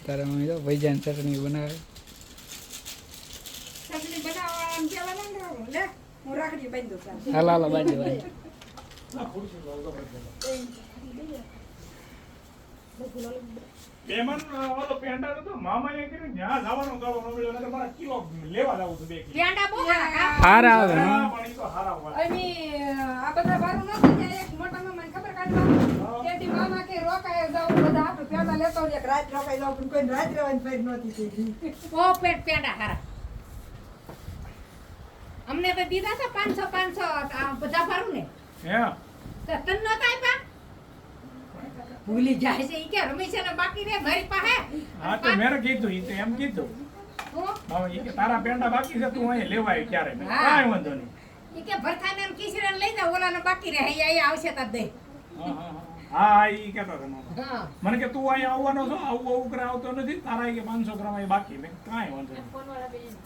તારા મમ્મી તો ભજીયાની ચટણી બનાવે. ચટણી બનાવવાનું કેવા ના લે હું રાખડી બાંધી દઉં સાહેબ. હાલ હાલ બાજુ બાજુ. બેમન ઓલો પેંડા તો મામાએ કીધું ન્યા જવાનો ગાળો ન મળ્યો એટલે મારા કિલો લેવા જાવું છે 2 કિલો. પેંડા બહુ ખારા હારા આવે હા. હા, પણ ઈ તો હારા હોય. અમે આ બધા બારું નતું ત્યાં એક મોટા મામાને ખબર કાઢવા તેથી મામા કે રોકાય જાવ બધા આપણે પેંડા લેતો એક રાત રોકાઈ જાવ પણ કોઈ રાત રહેવાની ફેર નહોતી થઈ. ઓ પેંડા હારા અમને તો દીધા છે 500 આ બધા ભરું ને હે તો તન નતા આપ્યા ભૂલી જાય છે ઈ કે રમેશ ને બાકી રે મારી પાસે હા તો મેરે કીધું ઈ તો એમ કીધું મામા ઈ કે તારા પેંડા બાકી છે તું અહીંયા લેવા આવ ક્યારે મેં હા. કાંઈ વાંધો નહીં. ઈ કે ભરથાને ને કિશોરને લઈ જાવ ઓલાને બાકી રહે અહીંયા આવશે તા દે હા હા હા હા ઈ કહેતો હતો મામા. હા મને કે તું અહીંયા આવવાનો છો આવું આવું કરે આવતો નથી તારા ઈ કે 500 ગ્રામ અહીં બાકી મેં કાંઈ વાંધો નહીં.